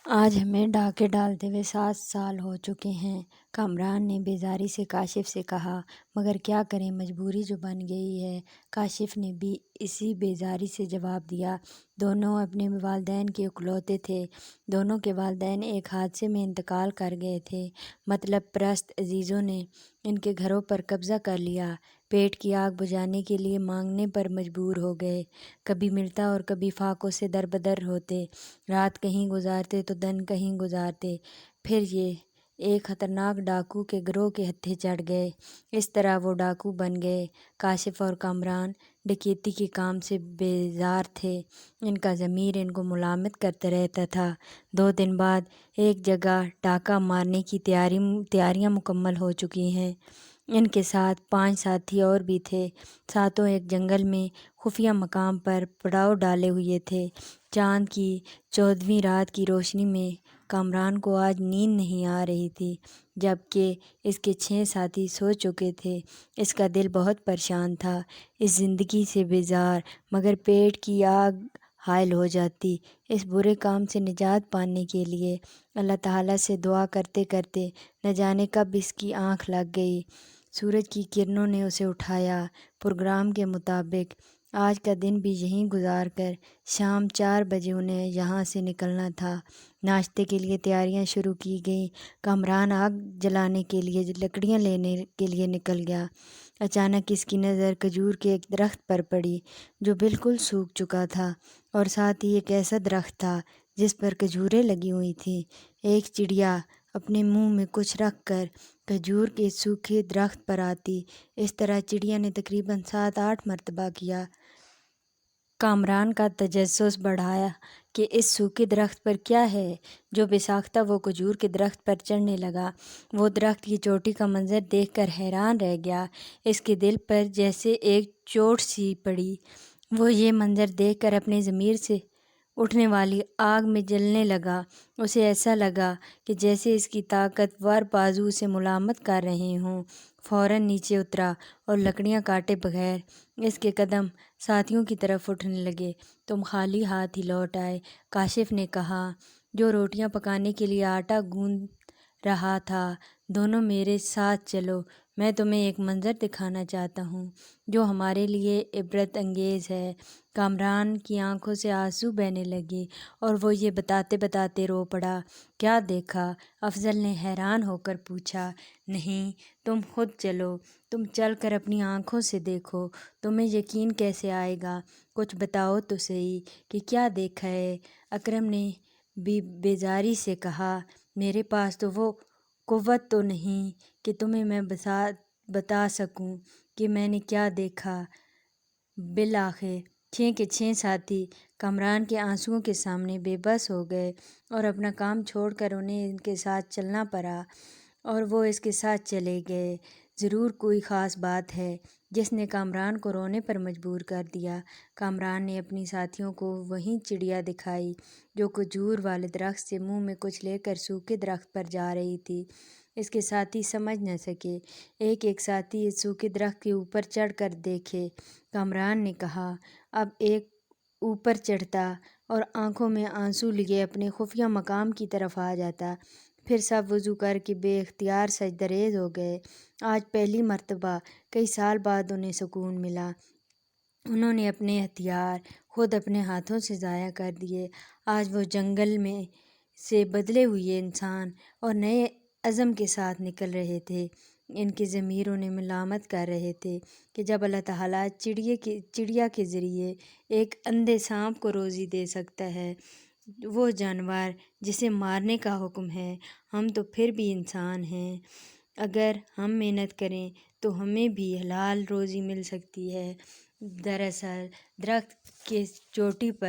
آج ہمیں ڈاکے ڈالتے ہوئے 7 سال ہو چکے ہیں، کامران نے بیزاری سے کاشف سے کہا۔ مگر کیا کریں، مجبوری جو بن گئی ہے۔ کاشف نے بھی اسی بیزاری سے جواب دیا۔ دونوں اپنے والدین کے اکلوتے تھے۔ دونوں کے والدین ایک حادثے میں انتقال کر گئے تھے۔ مطلب پرست عزیزوں نے ان کے گھروں پر قبضہ کر لیا، پیٹ کی آگ بجھانے کے لیے مانگنے پر مجبور ہو گئے۔ کبھی ملتا اور کبھی فاقوں سے دربدر ہوتے، رات کہیں گزارتے تو دن کہیں گزارتے، پھر یہ ایک خطرناک ڈاکو کے گروہ کے ہتھے چڑھ گئے۔ اس طرح وہ ڈاکو بن گئے۔ کاشف اور کامران ڈکیتی کے کام سے بیزار تھے، ان کا ضمیر ان کو ملامت کرتا رہتا تھا۔ 2 دن بعد ایک جگہ ڈاکہ مارنے کی تیاریاں مکمل ہو چکی ہیں۔ ان کے ساتھ 5 ساتھی اور بھی تھے۔ ساتوں ایک جنگل میں خفیہ مقام پر پڑاؤ ڈالے ہوئے تھے۔ چاند کی 14ویں رات کی روشنی میں کامران کو آج نیند نہیں آ رہی تھی، جبکہ اس کے 6 ساتھی سو چکے تھے۔ اس کا دل بہت پریشان تھا، اس زندگی سے بیزار، مگر پیٹ کی آگ حائل ہو جاتی۔ اس برے کام سے نجات پانے کے لیے اللہ تعالیٰ سے دعا کرتے کرتے نہ جانے کب اس کی آنکھ لگ گئی۔ سورج کی کرنوں نے اسے اٹھایا۔ پروگرام کے مطابق آج کا دن بھی یہیں گزار کر شام 4 بجے انہیں یہاں سے نکلنا تھا۔ ناشتے کے لیے تیاریاں شروع کی گئیں۔ کامران آگ جلانے کے لیے لکڑیاں لینے کے لیے نکل گیا۔ اچانک اس کی نظر کھجور کے ایک درخت پر پڑی جو بالکل سوکھ چکا تھا، اور ساتھ ہی ایک ایسا درخت تھا جس پر کھجوریں لگی ہوئی تھیں۔ ایک چڑیا اپنے منہ میں کچھ رکھ کر کھجور کے سوکھے درخت پر آتی۔ اس طرح چڑیا نے تقریباً 7-8 مرتبہ کیا۔ کامران کا تجسس بڑھا کہ اس سوکھے درخت پر کیا ہے، جو بے ساختہ وہ کھجور کے درخت پر چڑھنے لگا۔ وہ درخت کی چوٹی کا منظر دیکھ کر حیران رہ گیا۔ اس کے دل پر جیسے ایک چوٹ سی پڑی۔ وہ یہ منظر دیکھ کر اپنے ضمیر سے اٹھنے والی آگ میں جلنے لگا۔ اسے ایسا لگا کہ جیسے اس کی طاقتور بازو اسے ملامت کر رہے ہوں۔ فوراً نیچے اترا اور لکڑیاں کاٹے بغیر اس کے قدم ساتھیوں کی طرف اٹھنے لگے۔ تم خالی ہاتھ ہی لوٹ آئے، کاشف نے کہا، جو روٹیاں پکانے کے لیے آٹا گوندھ رہا تھا۔ دونوں میرے ساتھ چلو، میں تمہیں ایک منظر دکھانا چاہتا ہوں جو ہمارے لیے عبرت انگیز ہے۔ کامران کی آنکھوں سے آنسو بہنے لگے اور وہ یہ بتاتے بتاتے رو پڑا۔ کیا دیکھا؟ افضل نے حیران ہو کر پوچھا۔ نہیں، تم خود چلو، تم چل کر اپنی آنکھوں سے دیکھو، تمہیں یقین کیسے آئے گا۔ کچھ بتاؤ تو صحیح کہ کیا دیکھا ہے۔ اکرم نے بھی بیزاری سے کہا۔ میرے پاس تو وہ قوت تو نہیں کہ تمہیں میں بتا سکوں کہ میں نے کیا دیکھا۔ بالآخر 6 کے 6 ساتھی کامران کے آنسوؤں کے سامنے بے بس ہو گئے اور اپنا کام چھوڑ کر انہیں ان کے ساتھ چلنا پڑا، اور وہ اس کے ساتھ چلے گئے۔ ضرور کوئی خاص بات ہے جس نے کامران کو رونے پر مجبور کر دیا۔ کامران نے اپنی ساتھیوں کو وہی چڑیا دکھائی جو کھجور والے درخت سے منہ میں کچھ لے کر سوکھے درخت پر جا رہی تھی۔ اس کے ساتھی سمجھ نہ سکے۔ ایک ایک ساتھی اس سوکھے درخت کے اوپر چڑھ کر دیکھے۔ کامران نے کہا، اب ایک اوپر چڑھتا اور آنکھوں میں آنسو لیے اپنے خفیہ مقام کی طرف آ جاتا۔ پھر سب وضو کر کے بے اختیار سجدہ ریز ہو گئے۔ آج پہلی مرتبہ کئی سال بعد انہیں سکون ملا۔ انہوں نے اپنے ہتھیار خود اپنے ہاتھوں سے ضائع کر دیے۔ آج وہ جنگل میں سے بدلے ہوئے انسان اور نئے عزم کے ساتھ نکل رہے تھے۔ ان کے ضمیر انہیں ملامت کر رہے تھے کہ جب اللہ تعالیٰ چڑیا کے ذریعے ایک اندھے سانپ کو روزی دے سکتا ہے، وہ جانور جسے مارنے کا حکم ہے، ہم تو پھر بھی انسان ہیں۔ اگر ہم محنت کریں تو ہمیں بھی حلال روزی مل سکتی ہے۔ دراصل درخت کی چوٹی پر